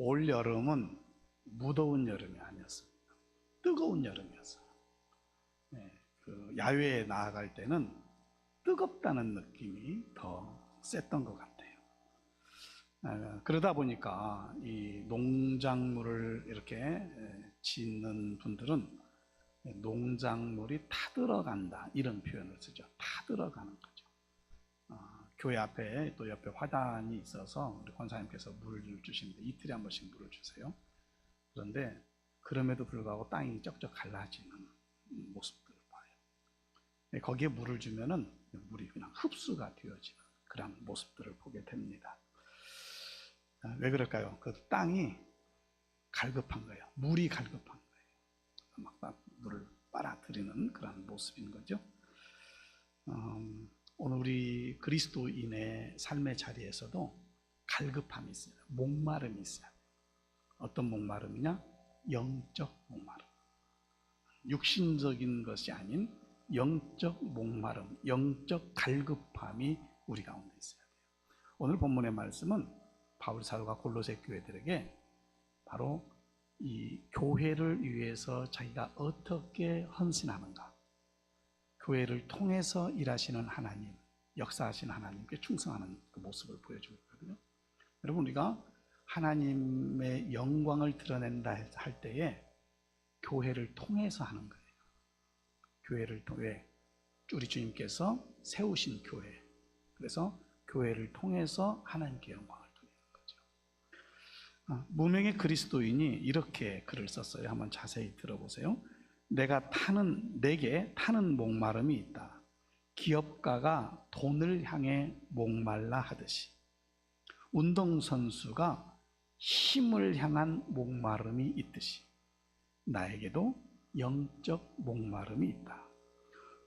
올 여름은 무더운 여름이 아니었습니다. 뜨거운 여름이었어요. 야외에 나아갈 때는 뜨겁다는 느낌이 더 셌던 것 같아요. 그러다 보니까 이 농작물을 이렇게 짓는 분들은 농작물이 타들어간다, 이런 표현을 쓰죠. 타들어가는 거죠. 교회 앞에 또 옆에 화단이 있어서 우리 권사님께서 물을 주시는데 이틀에 한 번씩 물을 주세요. 그런데 그럼에도 불구하고 땅이 쩍쩍 갈라지는 모습들을 봐요. 거기에 물을 주면은 물이 그냥 흡수가 되어지는 그런 모습들을 보게 됩니다. 왜 그럴까요? 그 땅이 갈급한 거예요. 물이 갈급한 거예요. 막 물을 빨아들이는 그런 모습인 거죠. 오늘 우리 그리스도인의 삶의 자리에서도 갈급함이 있어요. 목마름이 있어요. 어떤 목마름이냐? 영적 목마름. 육신적인 것이 아닌 영적 목마름, 영적 갈급함이 우리 가운데 있어야 돼요. 오늘 본문의 말씀은 바울 사도가 골로새 교회들에게 바로 이 교회를 위해서 자기가 어떻게 헌신하는가, 교회를 통해서 일하시는 하나님, 역사하시는 하나님께 충성하는 그 모습을 보여주고 있거든요. 여러분, 우리가 하나님의 영광을 드러낸다 할 때에 교회를 통해서 하는 거예요. 교회를 통해 우리 주님께서 세우신 교회, 그래서 교회를 통해서 하나님께 영광을 돌리는 거죠. 무명의 그리스도인이 이렇게 글을 썼어요. 한번 자세히 들어보세요. 내게 타는 목마름이 있다. 기업가가 돈을 향해 목말라 하듯이 운동선수가 힘을 향한 목마름이 있듯이 나에게도 영적 목마름이 있다.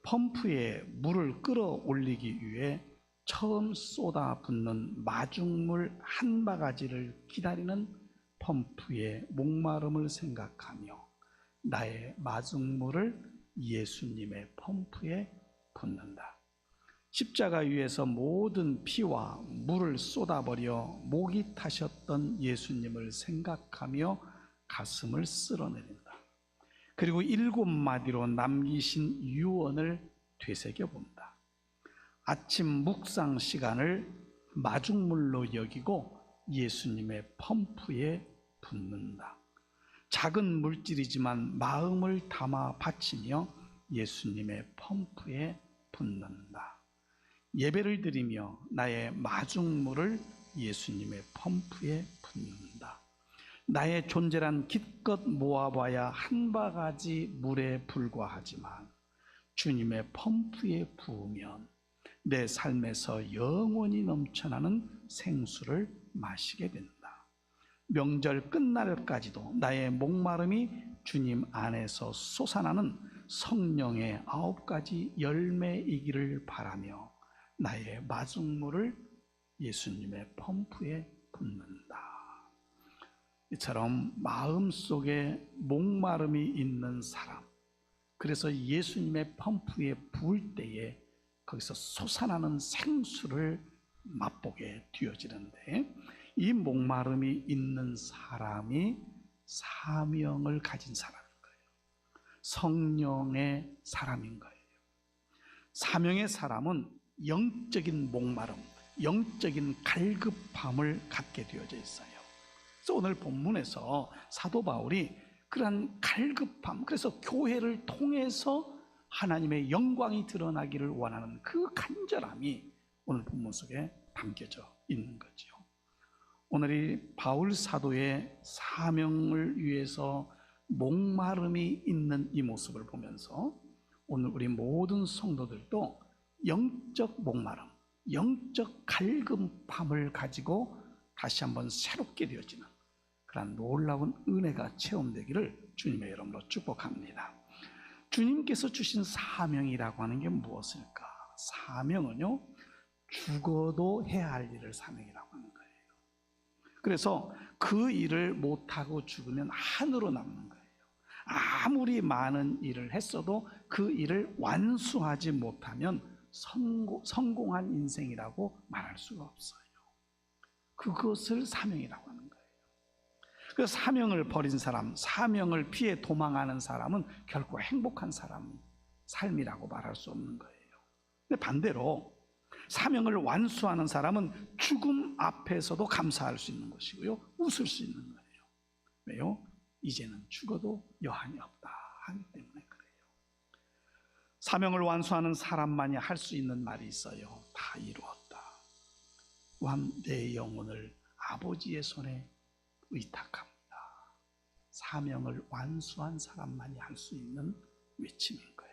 펌프에 물을 끌어올리기 위해 처음 쏟아붓는 마중물 한 바가지를 기다리는 펌프의 목마름을 생각하며 나의 마중물을 예수님의 펌프에 붓는다. 십자가 위에서 모든 피와 물을 쏟아버려 목이 타셨던 예수님을 생각하며 가슴을 쓸어내린다. 그리고 7마디로 남기신 유언을 되새겨본다. 아침 묵상 시간을 마중물로 여기고 예수님의 펌프에 붓는다. 작은 물질이지만 마음을 담아 바치며 예수님의 펌프에 붓는다. 예배를 드리며 나의 마중물을 예수님의 펌프에 붓는다. 나의 존재란 기껏 모아봐야 한 바가지 물에 불과하지만 주님의 펌프에 부으면 내 삶에서 영원히 넘쳐나는 생수를 마시게 된다. 명절 끝날까지도 나의 목마름이 주님 안에서 솟아나는 성령의 9가지 열매이기를 바라며 나의 마중물을 예수님의 펌프에 붓는다. 이처럼 마음속에 목마름이 있는 사람, 그래서 예수님의 펌프에 부을 때에 거기서 솟아나는 생수를 맛보게 되어지는데, 이 목마름이 있는 사람이 사명을 가진 사람인 거예요. 성령의 사람인 거예요. 사명의 사람은 영적인 목마름, 영적인 갈급함을 갖게 되어져 있어요. 그래서 오늘 본문에서 사도 바울이 그러한 갈급함, 그래서 교회를 통해서 하나님의 영광이 드러나기를 원하는 그 간절함이 오늘 본문 속에 담겨져 있는 거죠. 오늘 이 바울 사도의 사명을 위해서 목마름이 있는 이 모습을 보면서 오늘 우리 모든 성도들도 영적 목마름, 영적 갈급함을 가지고 다시 한번 새롭게 되어지는 그런 놀라운 은혜가 체험되기를 주님의 이름으로 축복합니다. 주님께서 주신 사명이라고 하는 게 무엇일까? 사명은요, 죽어도 해야 할 일을 사명이라고 하는 거예요. 그래서 그 일을 못하고 죽으면 한으로 남는 거예요. 아무리 많은 일을 했어도 그 일을 완수하지 못하면 성공한 인생이라고 말할 수가 없어요. 그것을 사명이라고 하는 거예요. 그 사명을 버린 사람, 사명을 피해 도망하는 사람은 결코 행복한 삶이라고 말할 수 없는 거예요. 근데 반대로 사명을 완수하는 사람은 죽음 앞에서도 감사할 수 있는 것이고요, 웃을 수 있는 거예요. 왜요? 이제는 죽어도 여한이 없다 하기 때문에 그래요. 사명을 완수하는 사람만이 할 수 있는 말이 있어요. 다 이루었다. 또한 내 영혼을 아버지의 손에 의탁합니다. 사명을 완수한 사람만이 할 수 있는 외침인 거예요.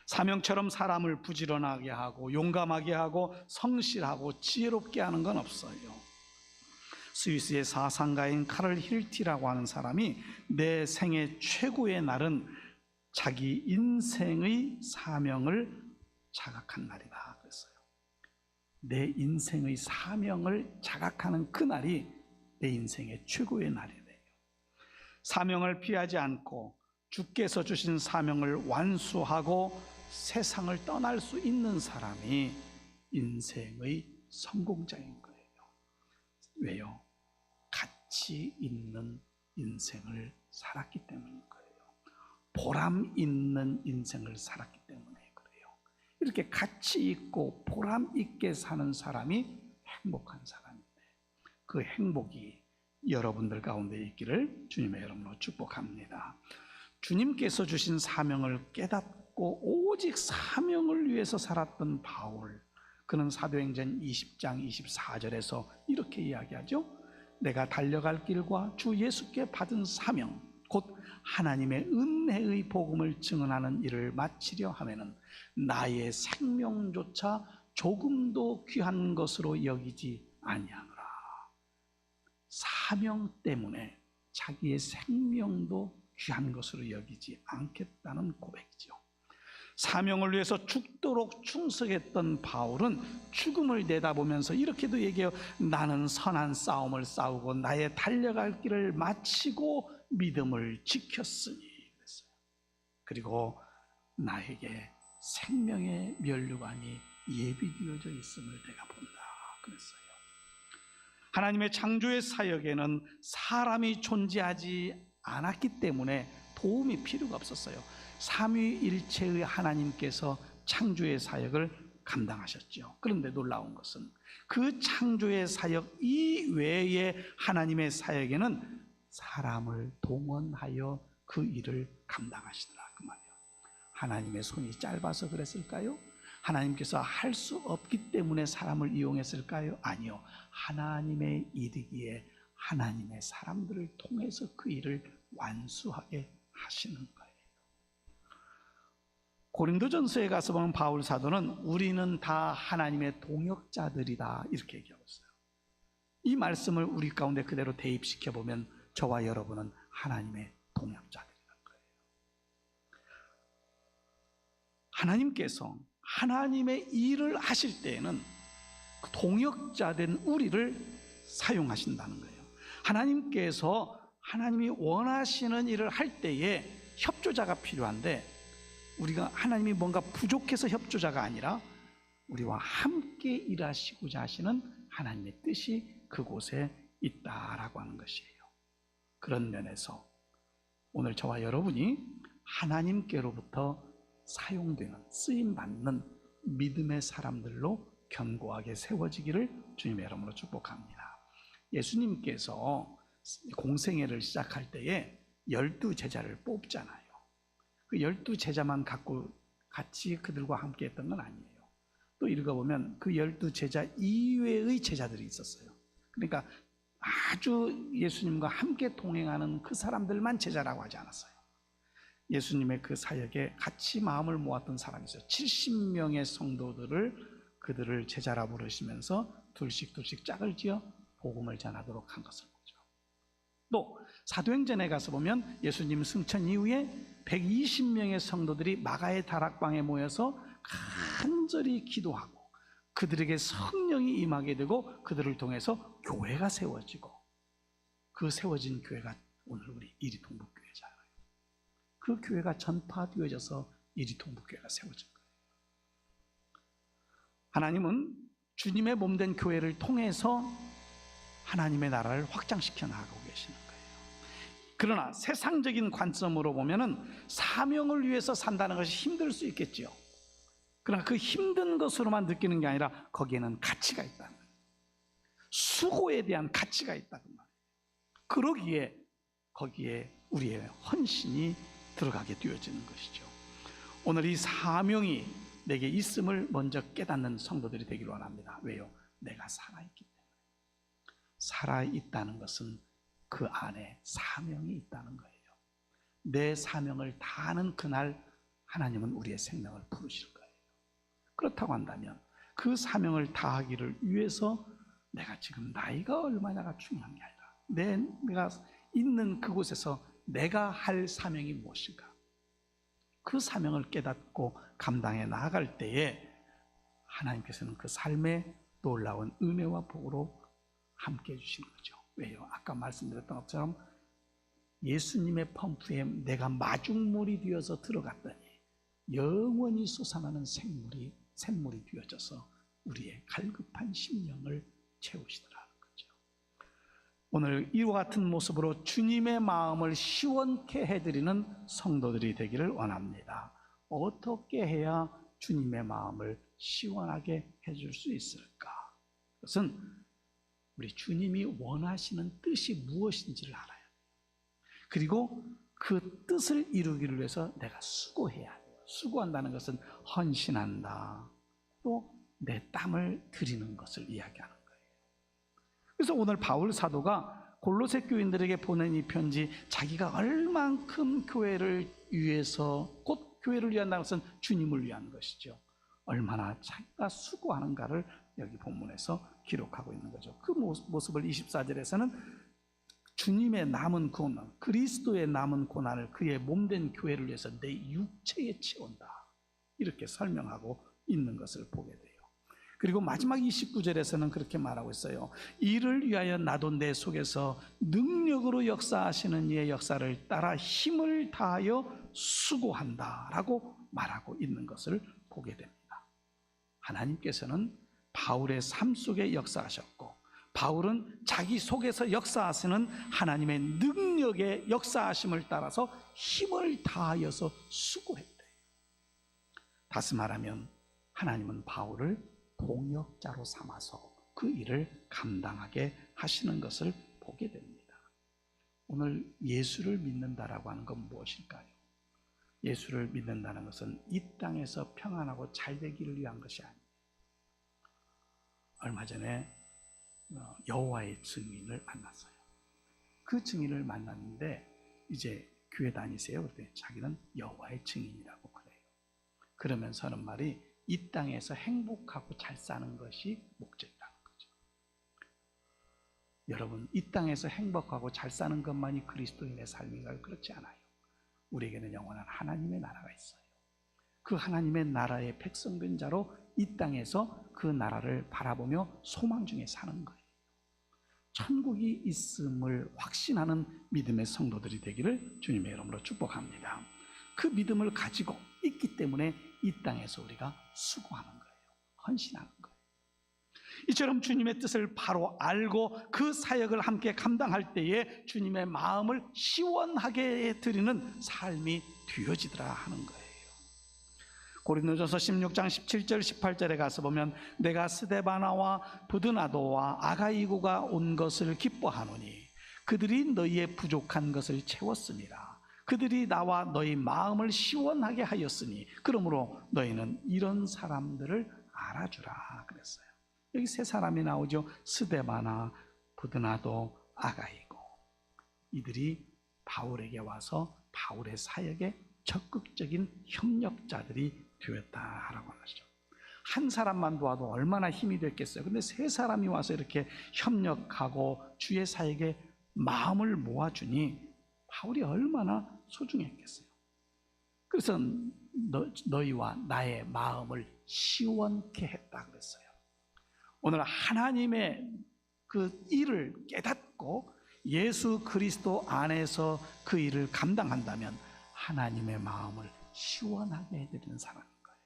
사명처럼 사람을 부지런하게 하고 용감하게 하고 성실하고 지혜롭게 하는 건 없어요. 스위스의 사상가인 카를 힐티라고 하는 사람이 내 생애 최고의 날은 자기 인생의 사명을 자각한 날이다 그랬어요. 내 인생의 사명을 자각하는 그 날이 내 인생의 최고의 날이래요. 사명을 피하지 않고 주께서 주신 사명을 완수하고 세상을 떠날 수 있는 사람이 인생의 성공자인 거예요. 왜요? 가치 있는 인생을 살았기 때문인 거예요. 보람 있는 인생을 살았기 때문에 그래요. 이렇게 가치 있고 보람 있게 사는 사람이 행복한 사람인데, 그 행복이 여러분들 가운데 있기를 주님의 이름으로 축복합니다. 주님께서 주신 사명을 깨닫고 오직 사명을 위해서 살았던 바울, 그는 사도행전 20장 24절에서 이렇게 이야기하죠. 내가 달려갈 길과 주 예수께 받은 사명 곧 하나님의 은혜의 복음을 증언하는 일을 마치려 하면은 나의 생명조차 조금도 귀한 것으로 여기지 아니하노라. 사명 때문에 자기의 생명도 귀한 것으로 여기지 않겠다는 고백이죠. 사명을 위해서 죽도록 충성했던 바울은 죽음을 내다보면서 이렇게도 얘기해요. 나는 선한 싸움을 싸우고 나의 달려갈 길을 마치고 믿음을 지켰으니 그랬어요. 그리고 나에게 생명의 면류관이 예비되어져 있음을 내가 본다 그랬어요. 하나님의 창조의 사역에는 사람이 존재하지 않았기 때문에 도움이 필요가 없었어요. 삼위일체의 하나님께서 창조의 사역을 감당하셨죠. 그런데 놀라운 것은 그 창조의 사역 이외에 하나님의 사역에는 사람을 동원하여 그 일을 감당하시더라 그 말이에요. 하나님의 손이 짧아서 그랬을까요? 하나님께서 할 수 없기 때문에 사람을 이용했을까요? 아니요. 하나님의 일이기에 하나님의 사람들을 통해서 그 일을 완수하게 하시는 거예요. 고린도전서에 가서 보면 바울 사도는 우리는 다 하나님의 동역자들이다 이렇게 얘기하고 있어요. 이 말씀을 우리 가운데 그대로 대입시켜 보면 저와 여러분은 하나님의 동역자들이라는 거예요. 하나님께서 하나님의 일을 하실 때에는 그 동역자된 우리를 사용하신다는 거예요. 하나님께서 하나님이 원하시는 일을 할 때에 협조자가 필요한데, 우리가 하나님이 뭔가 부족해서 협조자가 아니라 우리와 함께 일하시고자 하시는 하나님의 뜻이 그곳에 있다라고 하는 것이에요. 그런 면에서 오늘 저와 여러분이 하나님께로부터 사용되는, 쓰임받는 믿음의 사람들로 견고하게 세워지기를 주님의 이름으로 축복합니다. 예수님께서 공생애를 시작할 때에 12제자를 뽑잖아요. 그 12제자만 갖고 같이 그들과 함께 했던 건 아니에요. 또 읽어보면 그 12제자 이외의 제자들이 있었어요. 그러니까 아주 예수님과 함께 동행하는 그 사람들만 제자라고 하지 않았어요. 예수님의 그 사역에 같이 마음을 모았던 사람이 있어요. 70명의 성도들을 그들을 제자라 부르시면서 둘씩 짝을 지어 복음을 전하도록 한 것을 보죠. 또 사도행전에 가서 보면 예수님 승천 이후에 120명의 성도들이 마가의 다락방에 모여서 간절히 기도하고 그들에게 성령이 임하게 되고 그들을 통해서 교회가 세워지고, 그 세워진 교회가 오늘 우리 이리통북교회잖아요. 그 교회가 전파되어져서 이리통북교회가 세워진 거예요. 하나님은 주님의 몸된 교회를 통해서 하나님의 나라를 확장시켜 나가고 계시는 거예요. 그러나 세상적인 관점으로 보면은 사명을 위해서 산다는 것이 힘들 수 있겠지요. 그러나 그 힘든 것으로만 느끼는 게 아니라 거기에는 가치가 있다는 거예요. 수고에 대한 가치가 있다는 말이에요. 그러기에 거기에 우리의 헌신이 들어가게 되어지는 것이죠. 오늘 이 사명이 내게 있음을 먼저 깨닫는 성도들이 되기를 원합니다. 왜요? 내가 살아있기 때문에. 살아있다는 것은 그 안에 사명이 있다는 거예요. 내 사명을 다하는 그날 하나님은 우리의 생명을 부르실 거예요. 그렇다고 한다면 그 사명을 다하기를 위해서 내가 지금 나이가 얼마냐가 중요한 게 아니라 내가 있는 그곳에서 내가 할 사명이 무엇인가, 그 사명을 깨닫고 감당해 나아갈 때에 하나님께서는 그 삶에 놀라운 은혜와 복으로 함께 해주시는 거죠. 왜요? 아까 말씀드렸던 것처럼 예수님의 펌프에 내가 마중물이 되어서 들어갔더니 영원히 솟아나는 샘물이 되어져서 우리의 갈급한 심령을 채우시더라는 거죠. 오늘 이와 같은 모습으로 주님의 마음을 시원케 해드리는 성도들이 되기를 원합니다. 어떻게 해야 주님의 마음을 시원하게 해줄 수 있을까? 그것은 우리 주님이 원하시는 뜻이 무엇인지를 알아요. 그리고 그 뜻을 이루기를 위해서 내가 수고해야 해요. 수고한다는 것은 헌신한다, 또 내 땀을 들이는 것을 이야기하는 거예요. 그래서 오늘 바울 사도가 골로새 교인들에게 보낸 이 편지, 자기가 얼만큼 교회를 위해서, 곧 교회를 위한다는 것은 주님을 위한 것이죠, 얼마나 자기가 수고하는가를 여기 본문에서 기록하고 있는 거죠. 그 모습을 24절에서는 주님의 남은 고난, 그리스도의 남은 고난을 그의 몸된 교회를 위해서 내 육체에 채운다, 이렇게 설명하고 있는 것을 보게 돼요. 그리고 마지막 29절에서는 그렇게 말하고 있어요. 이를 위하여 나도 내 속에서 능력으로 역사하시는 이의 역사를 따라 힘을 다하여 수고한다 라고 말하고 있는 것을 보게 됩니다. 하나님께서는 바울의 삶 속에 역사하셨고, 바울은 자기 속에서 역사하시는 하나님의 능력의 역사하심을 따라서 힘을 다하여서 수고했대요. 다시 말하면 하나님은 바울을 동역자로 삼아서 그 일을 감당하게 하시는 것을 보게 됩니다. 오늘 예수를 믿는다라고 하는 건 무엇일까요? 예수를 믿는다는 것은 이 땅에서 평안하고 잘 되기를 위한 것이 아니에요. 얼마 전에 여호와의 증인을 만났어요. 그 증인을 만났는데 이제 교회 다니세요? 그랬더니 자기는 여호와의 증인이라고 그래요. 그러면서 하는 말이 이 땅에서 행복하고 잘 사는 것이 목적이라는 거죠. 여러분, 이 땅에서 행복하고 잘 사는 것만이 그리스도인의 삶인가요? 그렇지 않아요. 우리에게는 영원한 하나님의 나라가 있어요. 그 하나님의 나라의 백성된 자로 이 땅에서 그 나라를 바라보며 소망 중에 사는 거예요. 천국이 있음을 확신하는 믿음의 성도들이 되기를 주님의 이름으로 축복합니다. 그 믿음을 가지고 있기 때문에 이 땅에서 우리가 수고하는 거예요. 헌신하는 거예요. 이처럼 주님의 뜻을 바로 알고 그 사역을 함께 감당할 때에 주님의 마음을 시원하게 드리는 삶이 되어지더라 하는 거예요. 고린도전서 16장 17절 18절에 가서 보면 내가 스데바나와 부드나도와 아가이고가 온 것을 기뻐하노니 그들이 너희의 부족한 것을 채웠습니다. 그들이 나와 너희 마음을 시원하게 하였으니 그러므로 너희는 이런 사람들을 알아주라 그랬어요. 여기 세 사람이 나오죠. 스데바나, 부드나도, 아가이고. 이들이 바울에게 와서 바울의 사역에 적극적인 협력자들이 되었다라고 하죠. 한 사람만 도와도 얼마나 힘이 됐겠어요. 근데 세 사람이 와서 이렇게 협력하고 주의 사역에 마음을 모아주니 바울이 얼마나 소중했겠어요. 그래서 너희와 나의 마음을 시원케 했다 그랬어요. 오늘 하나님의 그 일을 깨닫고 예수 그리스도 안에서 그 일을 감당한다면 하나님의 마음을 시원하게 해드리는 사람인 거예요.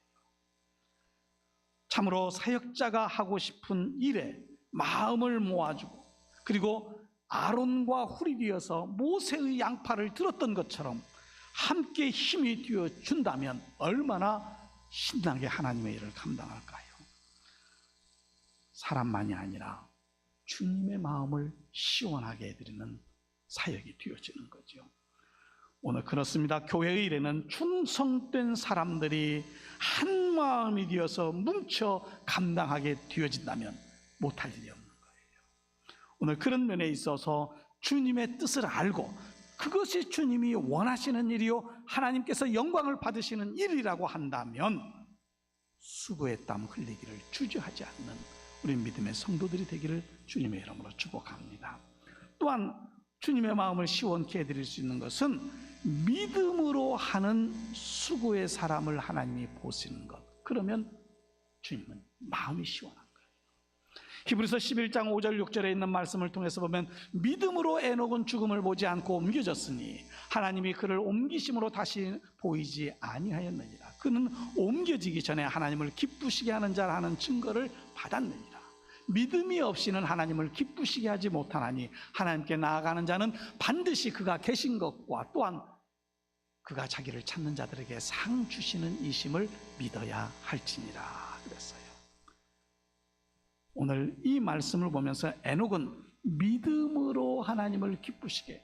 참으로 사역자가 하고 싶은 일에 마음을 모아주고, 그리고 아론과 훌이 되어서 모세의 양팔을 들었던 것처럼 함께 힘이 되어 준다면 얼마나 신나게 하나님의 일을 감당할까요? 사람만이 아니라 주님의 마음을 시원하게 해드리는 사역이 되어지는 거죠. 오늘 그렇습니다. 교회의 일에는 충성된 사람들이 한 마음이 되어서 뭉쳐 감당하게 되어진다면 못할 일이 없는 거예요. 오늘 그런 면에 있어서 주님의 뜻을 알고 그것이 주님이 원하시는 일이요 하나님께서 영광을 받으시는 일이라고 한다면 수고의 땀 흘리기를 주저하지 않는 우리 믿음의 성도들이 되기를 주님의 이름으로 축복합니다. 또한 주님의 마음을 시원케 해드릴 수 있는 것은 믿음으로 하는 수고의 사람을 하나님이 보시는 것. 그러면 주님은 마음이 시원한 거예요. 히브리서 11장 5절 6절에 있는 말씀을 통해서 보면 믿음으로 에녹은 죽음을 보지 않고 옮겨졌으니 하나님이 그를 옮기심으로 다시 보이지 아니하였느니라. 그는 옮겨지기 전에 하나님을 기쁘시게 하는 자라 하는 증거를 받았느니라. 믿음이 없이는 하나님을 기쁘시게 하지 못하나니 하나님께 나아가는 자는 반드시 그가 계신 것과 또한 그가 자기를 찾는 자들에게 상 주시는 이심을 믿어야 할지니라 그랬어요. 오늘 이 말씀을 보면서 에녹은 믿음으로 하나님을 기쁘시게 해요.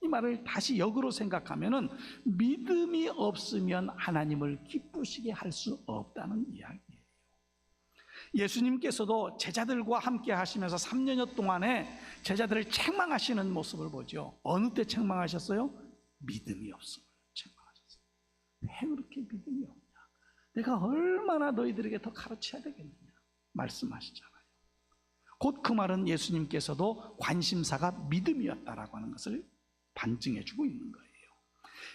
이 말을 다시 역으로 생각하면은 믿음이 없으면 하나님을 기쁘시게 할 수 없다는 이야기예요. 예수님께서도 제자들과 함께 하시면서 3년여 동안에 제자들을 책망하시는 모습을 보죠. 어느 때 책망하셨어요? 믿음이 없음을 책망하셨어요. 왜 그렇게 믿음이 없냐? 내가 얼마나 너희들에게 더 가르쳐야 되겠느냐 말씀하시잖아요. 곧 그 말은 예수님께서도 관심사가 믿음이었다라고 하는 것을 반증해 주고 있는 거예요.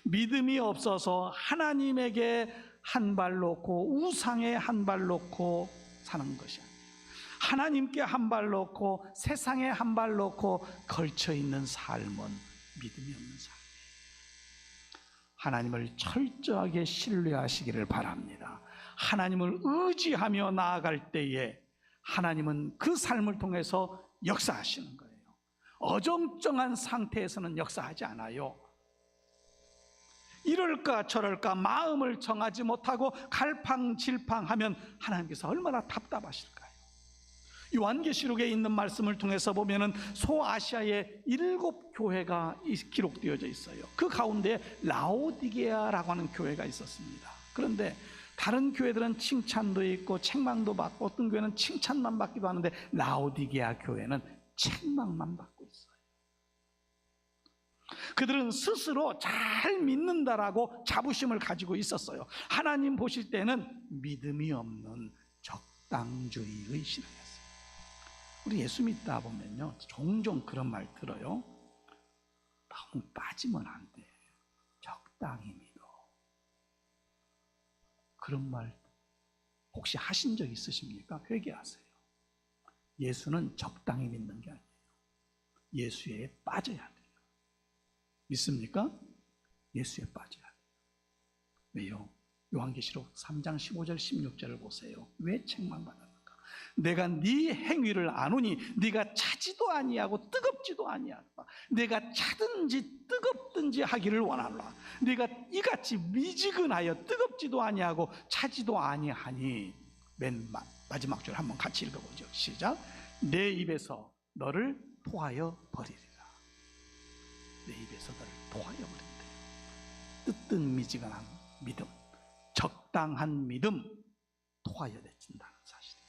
믿음이 없어서 하나님에게 한 발 놓고 우상에 한 발 놓고 사는 것이 아니에요. 하나님께 한 발 놓고 세상에 한 발 놓고 걸쳐 있는 삶은 믿음이 없는 삶이에요. 하나님을 철저하게 신뢰하시기를 바랍니다. 하나님을 의지하며 나아갈 때에 하나님은 그 삶을 통해서 역사하시는 거예요. 어정쩡한 상태에서는 역사하지 않아요. 이럴까 저럴까 마음을 정하지 못하고 갈팡질팡하면 하나님께서 얼마나 답답하실까요? 요한계시록에 있는 말씀을 통해서 보면은 소아시아의 7교회가 기록되어져 있어요. 그 가운데 라오디게아라고 하는 교회가 있었습니다. 그런데 다른 교회들은 칭찬도 있고 책망도 받고 어떤 교회는 칭찬만 받기도 하는데 라오디게아 교회는 책망만 받고 있어요. 그들은 스스로 잘 믿는다라고 자부심을 가지고 있었어요. 하나님 보실 때는 믿음이 없는 적당주의의 신앙이었어요. 우리 예수 믿다 보면요 종종 그런 말 들어요. 너무 빠지면 안 돼. 적당히 믿어. 그런 말 혹시 하신 적 있으십니까? 회개하세요. 예수는 적당히 믿는 게 아니에요. 예수에 빠져야 돼요. 믿습니까? 예수에 빠져야 돼요. 왜요? 요한계시록 3장 15절 16절을 보세요. 왜 책망받았는가? 내가 네 행위를 아노니 네가 차지도 아니하고 뜨겁지도 아니하다. 내가 차든지 뜨겁든지 하기를 원하노라. 네가 이같이 미지근하여 뜨겁지도 아니하고 차지도 아니하니. 맨 마지막 줄 한번 같이 읽어보죠. 시작. 내 입에서 너를 토하여 버리리라. 내 입에서 너를 토하여 버린대. 뜨뜻 미지근한 믿음, 적당한 믿음 토하여 내친다는 사실이에요.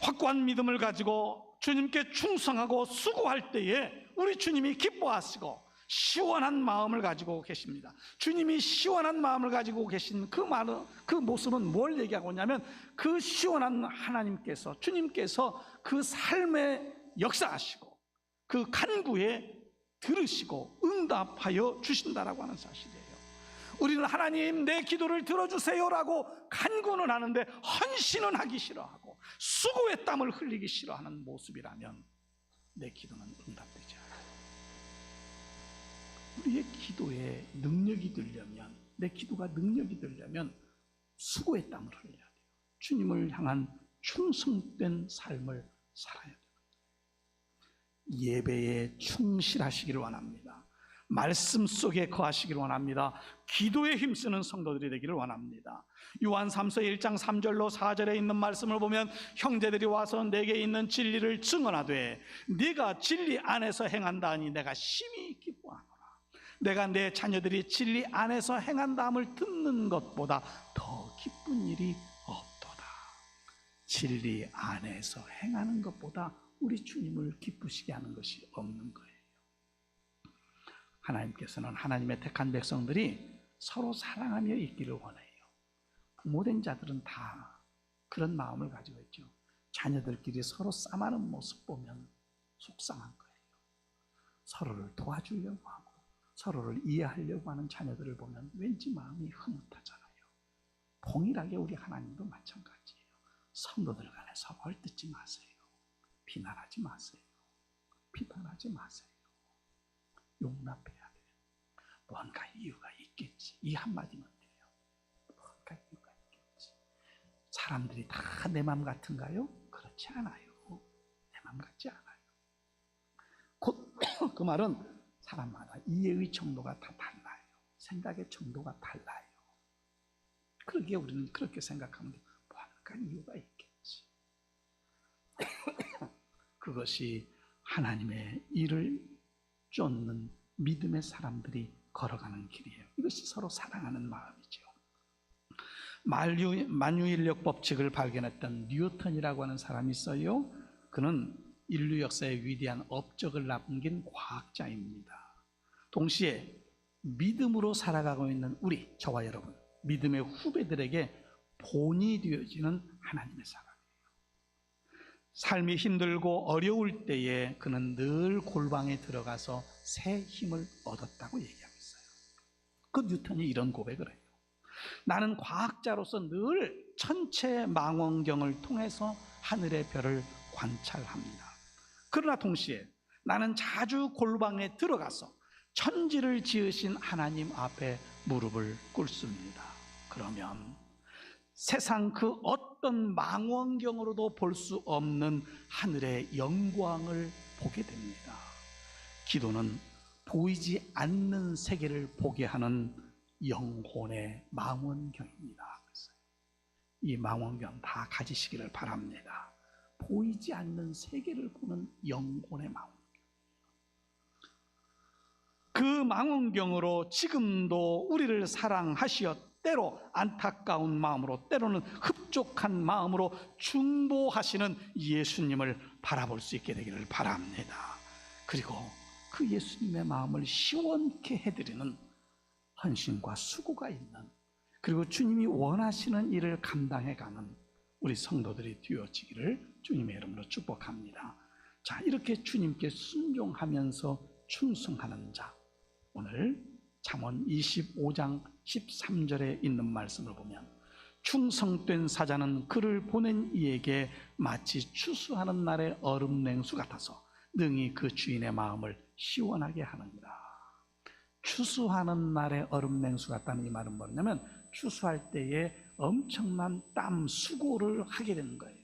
확고한 믿음을 가지고 주님께 충성하고 수고할 때에 우리 주님이 기뻐하시고 시원한 마음을 가지고 계십니다. 주님이 시원한 마음을 가지고 계신 그 모습은 뭘 얘기하고 있냐면 그 시원한 하나님께서 주님께서 그 삶에 역사하시고 그 간구에 들으시고 응답하여 주신다라고 하는 사실이에요. 우리는 하나님 내 기도를 들어주세요라고 간구는 하는데 헌신은 하기 싫어하고 수고의 땀을 흘리기 싫어하는 모습이라면 내 기도는 응답되지 않아요. 우리의 기도에 능력이 되려면, 내 기도가 능력이 되려면 수고의 땀을 흘려야 돼요. 주님을 향한 충성된 삶을 살아야 돼요. 예배에 충실하시기를 원합니다. 말씀 속에 거하시기를 원합니다. 기도에 힘쓰는 성도들이 되기를 원합니다. 요한 3서 1장 3절로 4절에 있는 말씀을 보면 형제들이 와서 내게 있는 진리를 증언하되 네가 진리 안에서 행한다 하니 내가 심히 기뻐하노라. 내가 내 자녀들이 진리 안에서 행한다함을 듣는 것보다 더 기쁜 일이 없도다. 진리 안에서 행하는 것보다 우리 주님을 기쁘시게 하는 것이 없는 거예요. 하나님께서는 하나님의 택한 백성들이 서로 사랑하며 있기를 원해요. 부모된 자들은 다 그런 마음을 가지고 있죠. 자녀들끼리 서로 싸마는 모습 보면 속상한 거예요. 서로를 도와주려고 하고 서로를 이해하려고 하는 자녀들을 보면 왠지 마음이 흐뭇하잖아요. 동일하게 우리 하나님도 마찬가지예요. 성도들 간에 서로 헐뜯지 마세요. 비난하지 마세요. 비판하지 마세요. 용납해야 돼요. 뭔가 이유가 있겠지. 이 한마디면 돼요. 뭔가 이유가 있겠지. 사람들이 다 내 맘 같은가요? 그렇지 않아요. 내 맘 같지 않아요. 곧 그 말은 사람마다 이해의 정도가 다 달라요. 생각의 정도가 달라요. 그러기에 우리는 그렇게 생각하면 뭔가 이유가 있겠지. 그것이 하나님의 일을 쫓는 믿음의 사람들이 걸어가는 길이에요. 이것이 서로 사랑하는 마음이죠. 만유인력 법칙을 발견했던 뉴턴이라고 하는 사람이 있어요. 그는 인류 역사의 위대한 업적을 남긴 과학자입니다. 동시에 믿음으로 살아가고 있는 우리, 저와 여러분, 믿음의 후배들에게 본이 되어지는 하나님의 사람이에요. 삶이 힘들고 어려울 때에 그는 늘 골방에 들어가서 새 힘을 얻었다고 얘기하고 있어요. 그 뉴턴이 이런 고백을 해요. 나는 과학자로서 늘 천체 망원경을 통해서 하늘의 별을 관찰합니다. 그러나 동시에 나는 자주 골방에 들어가서 천지를 지으신 하나님 앞에 무릎을 꿇습니다. 그러면 세상 그 어떤 망원경으로도 볼 수 없는 하늘의 영광을 보게 됩니다. 기도는 보이지 않는 세계를 보게 하는 영혼의 망원경입니다. 이 망원경 다 가지시기를 바랍니다. 보이지 않는 세계를 보는 영혼의 망원경. 그 망원경으로 지금도 우리를 사랑하시어 때로 안타까운 마음으로, 때로는 흡족한 마음으로 중보하시는 예수님을 바라볼 수 있게 되기를 바랍니다. 그리고 그 예수님의 마음을 시원케 해드리는 헌신과 수고가 있는, 그리고 주님이 원하시는 일을 감당해가는 우리 성도들이 되어지기를 주님의 이름으로 축복합니다. 자, 이렇게 주님께 순종하면서 충성하는 자, 오늘 잠언 25장 13절에 있는 말씀을 보면 충성된 사자는 그를 보낸 이에게 마치 추수하는 날의 얼음 냉수 같아서 능히 그 주인의 마음을 시원하게 하느니라. 추수하는 날의 얼음 냉수 같다는 이 말은 뭐냐면 추수할 때에 엄청난 땀, 수고를 하게 되는 거예요.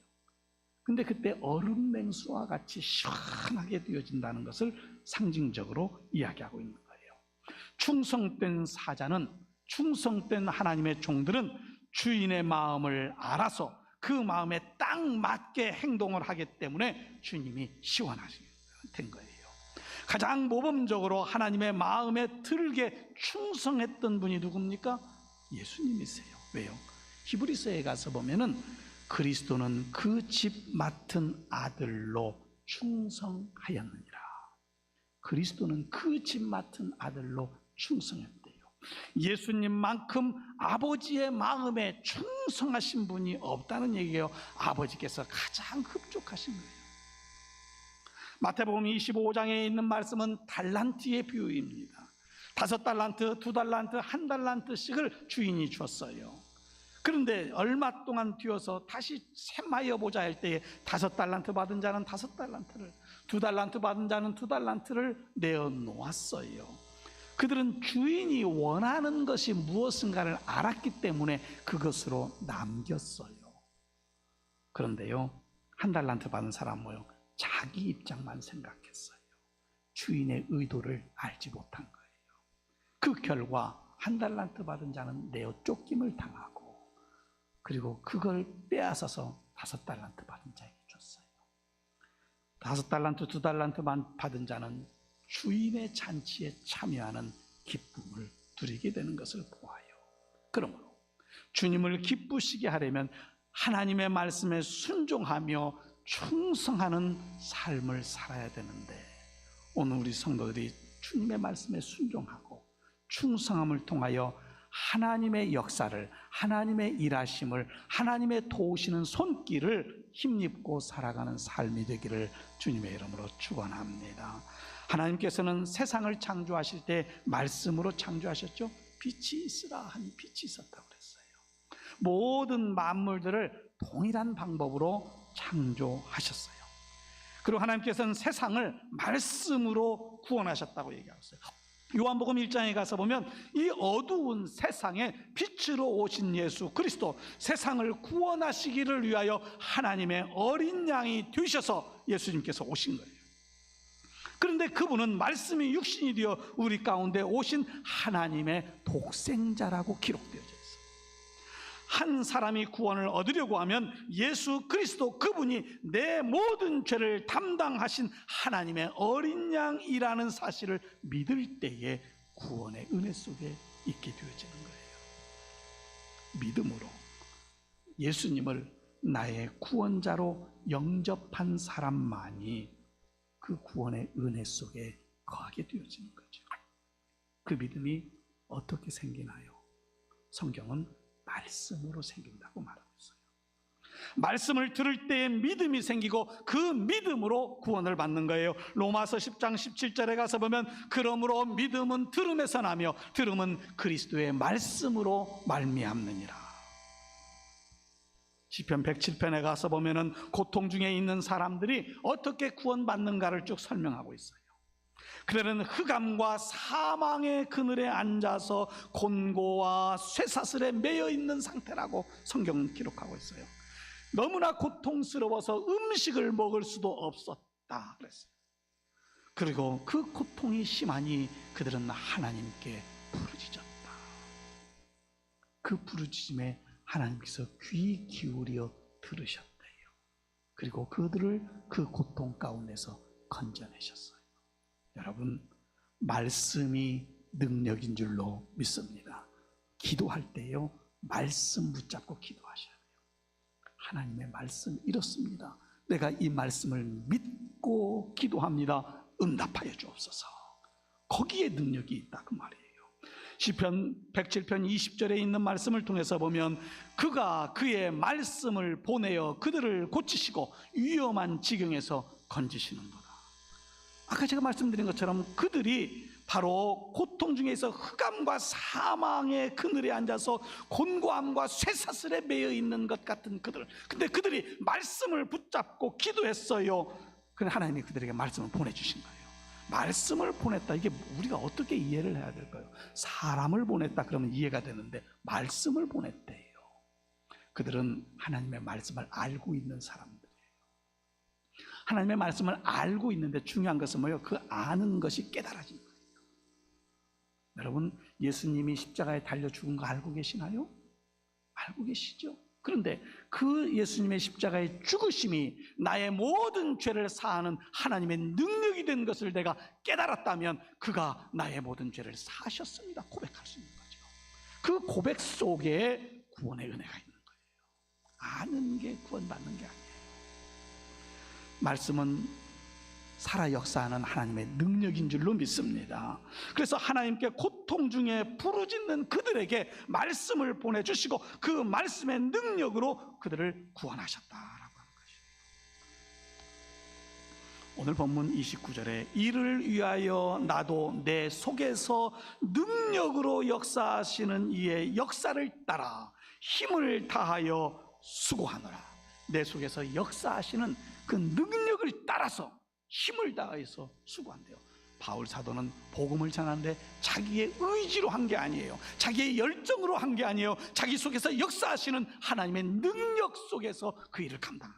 근데 그때 얼음 냉수와 같이 시원하게 되어진다는 것을 상징적으로 이야기하고 있는 거예요. 충성된 사자는, 충성된 하나님의 종들은 주인의 마음을 알아서 그 마음에 딱 맞게 행동을 하기 때문에 주님이 시원하게 된 거예요. 가장 모범적으로 하나님의 마음에 들게 충성했던 분이 누굽니까? 예수님이세요. 왜요? 히브리서에 가서 보면은 그리스도는 그 집 맡은 아들로 충성하였느니라. 그리스도는 그 집 맡은 아들로 충성했대요. 예수님만큼 아버지의 마음에 충성하신 분이 없다는 얘기예요. 아버지께서 가장 흡족하신 거예요. 마태복음 25장에 있는 말씀은 달란트의 비유입니다. 5달란트, 2달란트, 1달란트씩을 주인이 줬어요. 그런데 얼마 동안 뒤어서 다시 셈하여 보자 할 때에 5달란트 받은 자는 5달란트를, 2달란트 받은 자는 2달란트를 내어놓았어요. 그들은 주인이 원하는 것이 무엇인가를 알았기 때문에 그것으로 남겼어요. 그런데요, 1달란트 받은 사람 뭐요? 자기 입장만 생각했어요. 주인의 의도를 알지 못한 거예요. 그 결과 1달란트 받은 자는 내어 쫓김을 당하고, 그리고 그걸 빼앗아서 5달란트 받은 자에게 줬어요. 5달란트, 2달란트만 받은 자는 주인의 잔치에 참여하는 기쁨을 누리게 되는 것을 보아요. 그러므로 주님을 기쁘시게 하려면 하나님의 말씀에 순종하며 충성하는 삶을 살아야 되는데, 오늘 우리 성도들이 주님의 말씀에 순종하고 충성함을 통하여 하나님의 역사를, 하나님의 일하심을, 하나님의 도우시는 손길을 힘입고 살아가는 삶이 되기를 주님의 이름으로 축원합니다. 하나님께서는 세상을 창조하실 때 말씀으로 창조하셨죠. 빛이 있으라 하니 빛이 있었다고 그랬어요. 모든 만물들을 동일한 방법으로 창조하셨어요. 그리고 하나님께서는 세상을 말씀으로 구원하셨다고 얘기하셨어요. 요한복음 1장에 가서 보면 이 어두운 세상에 빛으로 오신 예수 그리스도, 세상을 구원하시기를 위하여 하나님의 어린 양이 되셔서 예수님께서 오신 거예요. 그런데 그분은 말씀이 육신이 되어 우리 가운데 오신 하나님의 독생자라고 기록되어져 있어요. 한 사람이 구원을 얻으려고 하면 예수 그리스도 그분이 내 모든 죄를 담당하신 하나님의 어린 양이라는 사실을 믿을 때에 구원의 은혜 속에 있게 되어지는 거예요. 믿음으로 예수님을 나의 구원자로 영접한 사람만이 그 구원의 은혜 속에 거하게 되어지는 거죠. 그 믿음이 어떻게 생기나요? 성경은 말씀으로 생긴다고 말하고 있어요. 말씀을 들을 때에 믿음이 생기고 그 믿음으로 구원을 받는 거예요. 로마서 10장 17절에 가서 보면 그러므로 믿음은 들음에서 나며 들음은 그리스도의 말씀으로 말미암느니라. 시편 107편에 가서 보면은 고통 중에 있는 사람들이 어떻게 구원받는가를 쭉 설명하고 있어요. 그들은 흑암과 사망의 그늘에 앉아서 곤고와 쇠사슬에 매여 있는 상태라고 성경은 기록하고 있어요. 너무나 고통스러워서 음식을 먹을 수도 없었다 그랬어요. 그리고 그 고통이 심하니 그들은 하나님께 부르짖었다. 그 부르짖음에 하나님께서 귀 기울여 들으셨대요. 그리고 그들을 그 고통 가운데서 건져내셨어요. 여러분, 말씀이 능력인 줄로 믿습니다. 기도할 때요, 말씀 붙잡고 기도하셔야 돼요. 하나님의 말씀 이렇습니다. 내가 이 말씀을 믿고 기도합니다. 응답하여 주옵소서. 거기에 능력이 있다 그 말이에요. 시편 107편 20절에 있는 말씀을 통해서 보면 그가 그의 말씀을 보내어 그들을 고치시고 위험한 지경에서 건지시는도다. 아까 제가 말씀드린 것처럼 그들이 바로 고통 중에서 흑암과 사망의 그늘에 앉아서 곤고함과 쇠사슬에 매여 있는 것 같은 그들, 근데 그들이 말씀을 붙잡고 기도했어요. 그런데 하나님이 그들에게 말씀을 보내주신 거예요. 말씀을 보냈다, 이게 우리가 어떻게 이해를 해야 될까요? 사람을 보냈다 그러면 이해가 되는데 말씀을 보냈대요. 그들은 하나님의 말씀을 알고 있는 사람들이에요. 하나님의 말씀을 알고 있는데 중요한 것은 뭐예요? 그 아는 것이 깨달아진 거예요. 여러분, 예수님이 십자가에 달려 죽은 거 알고 계시나요? 알고 계시죠? 그런데 그 예수님의 십자가의 죽으심이 나의 모든 죄를 사하는 하나님의 능력이 된 것을 내가 깨달았다면 그가 나의 모든 죄를 사하셨습니다 고백할 수 있는 거죠. 그 고백 속에 구원의 은혜가 있는 거예요. 아는 게 구원받는 게 아니에요. 말씀은 살아 역사하는 하나님의 능력인 줄로 믿습니다. 그래서 하나님께 고통 중에 부르짖는 그들에게 말씀을 보내주시고 그 말씀의 능력으로 그들을 구원하셨다라고 하는 것이에요. 오늘 본문 29절에 이를 위하여 나도 내 속에서 능력으로 역사하시는 이의 역사를 따라 힘을 다하여 수고하노라. 내 속에서 역사하시는 그 능력을 따라서 힘을 다해서 수고한대요. 바울 사도는 복음을 전하는데 자기의 의지로 한 게 아니에요. 자기의 열정으로 한 게 아니에요. 자기 속에서 역사하시는 하나님의 능력 속에서 그 일을 감당한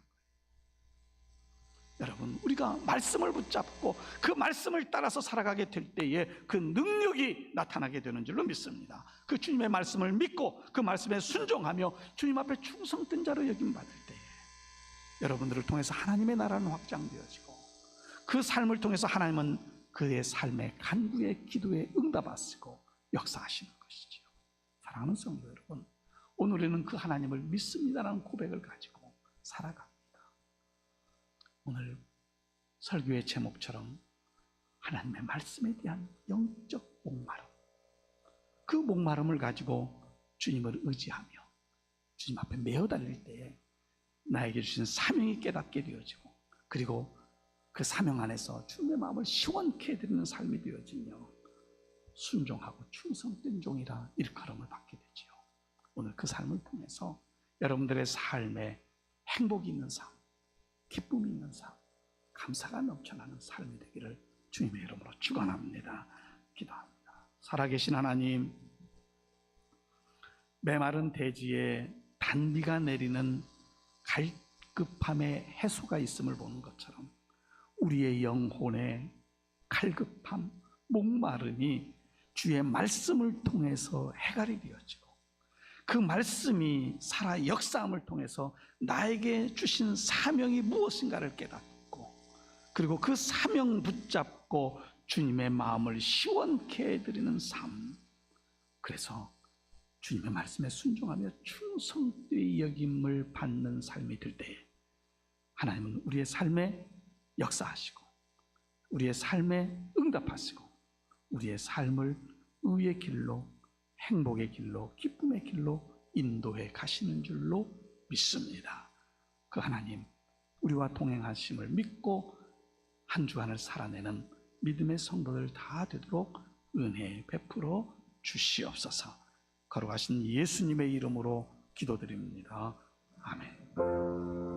거예요. 여러분, 우리가 말씀을 붙잡고 그 말씀을 따라서 살아가게 될 때에 그 능력이 나타나게 되는 줄로 믿습니다. 그 주님의 말씀을 믿고 그 말씀에 순종하며 주님 앞에 충성된 자로 여김받을 때에 여러분들을 통해서 하나님의 나라는 확장되어지고 그 삶을 통해서 하나님은 그의 삶의 간구의 기도에 응답하시고 역사하시는 것이지요. 사랑하는 성도 여러분, 오늘 우리는 그 하나님을 믿습니다라는 고백을 가지고 살아갑니다. 오늘 설교의 제목처럼 하나님의 말씀에 대한 영적 목마름, 그 목마름을 가지고 주님을 의지하며 주님 앞에 메어 달릴 때에 나에게 주신 사명이 깨닫게 되어지고 그리고 그 사명 안에서 주님의 마음을 시원케 해드리는 삶이 되어지며 순종하고 충성된 종이라 일컬음을 받게 되지요. 오늘 그 삶을 통해서 여러분들의 삶에 행복이 있는 삶, 기쁨이 있는 삶, 감사가 넘쳐나는 삶이 되기를 주님의 이름으로 축원합니다. 기도합니다. 살아계신 하나님, 메마른 대지에 단비가 내리는 갈급함의 해소가 있음을 보는 것처럼 우리의 영혼의 갈급함, 목마름이 주의 말씀을 통해서 해결이 되어지고 그 말씀이 살아 역사함을 통해서 나에게 주신 사명이 무엇인가를 깨닫고 그리고 그 사명 붙잡고 주님의 마음을 시원케 해드리는 삶, 그래서 주님의 말씀에 순종하며 충성되이 여김을 받는 삶이 될 때에 하나님은 우리의 삶에 역사하시고 우리의 삶에 응답하시고 우리의 삶을 의의 길로, 행복의 길로, 기쁨의 길로 인도해 가시는 줄로 믿습니다. 그 하나님, 우리와 동행하심을 믿고 한 주간을 살아내는 믿음의 성도들 다 되도록 은혜 베풀어 주시옵소서. 거룩하신 예수님의 이름으로 기도드립니다. 아멘.